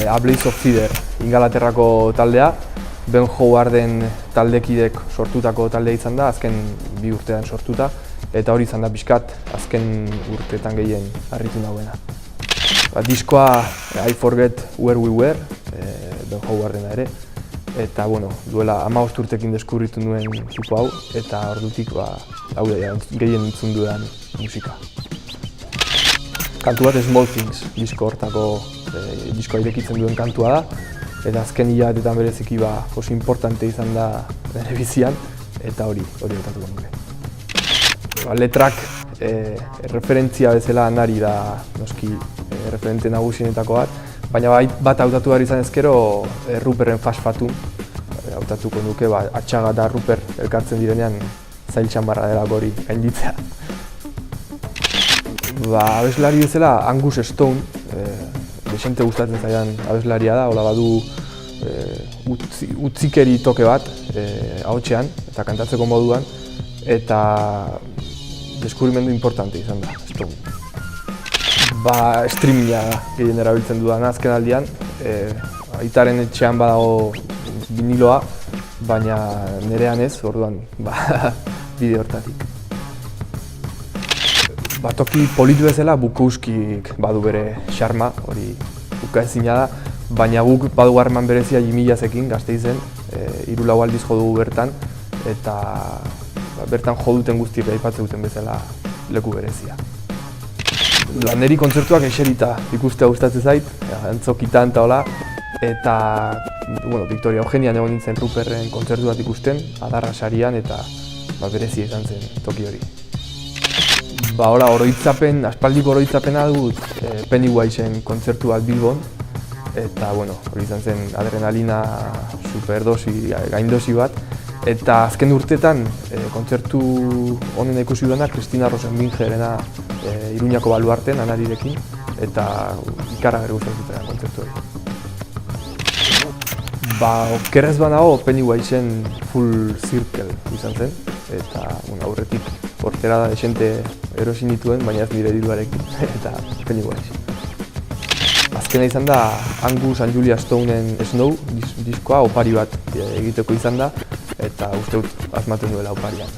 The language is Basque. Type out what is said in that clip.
A Blaze of Fear Ingalaterrako taldea, Ben Howarden taldekidek sortutako taldea izan da, azken 2 urtean sortuta, eta hori izan da pixkat azken urteetan gehien harritu nagoena. Diskoa I Forget Where We Were, Ben Howardena ere, eta duela 15 urtekin deskubritu nuen tipo hau, eta ordutik hau da gehien entzun dudan musika. Kantu bat Small Things, disko hortako diskoa irekitzen duen kantua da, eta azken hilabetetan bereziki oso importante izan da nire bizian, eta hori kantatu nuke. Letrak referentzia bezala nari da noski referente nagusienetako bat, baina bat hautatu behar izan ezkero Ruperren Fast Fatun hautatuko nuke, Atxaga eta Ruper elkartzen direnean zail txambarra delako hori gainditzea. Abeslari bezala Angus Stone, desente gustatzen zaidan abeslaria da, hola badu utzikeri toke bat ahotsean eta kantatzeko moduan, eta deskubrimendu importante izan da Stone. Streaminga gehien erabiltzen dudan azken aldian, aitaren etxean badago viniloa, baina nerean ez, orduan bide hortatik. Toki politu bezala Bukowskik badu bere xarma, hori ukaezina da, baina guk badugu harreman berezia Jimmy Jazzekin Gasteizen, 3-4 aldiz jo dugu bertan, eta bertan jo duten guztiek aipatzen duten bezala leku berezia. Niri kontzertuak eserita ikustea gustatzen zait, antzokitan eta hola, eta Victoria Eugenian egon nintzen Ruperren kontzertu bat ikusten, Adarra sarian, eta berezia izan zen toki hori. Aspaldiko oroitzapena dut Pennywisen kontzertu bat Bilbon, eta hori izan zen adrenalina superdosi, gaindosi bat, eta azken urteetan kontzertu honen ikusi duena Kristina Rosenbingerena Iruñako Baluarten, Anarirekin, eta ikaragarri gustatzen zitzaidan kontzertu hori. Okerrez banago Pennywisen Full Circle izan zen, eta aurretik portera da desente erosi nituen, baina ez nire diruarekin, eta Pennywise. Azkena izan da Angus and Julia Stoneen Snow diskoa opari bat egiteko izan da, eta uste dut asmatzen duela oparian.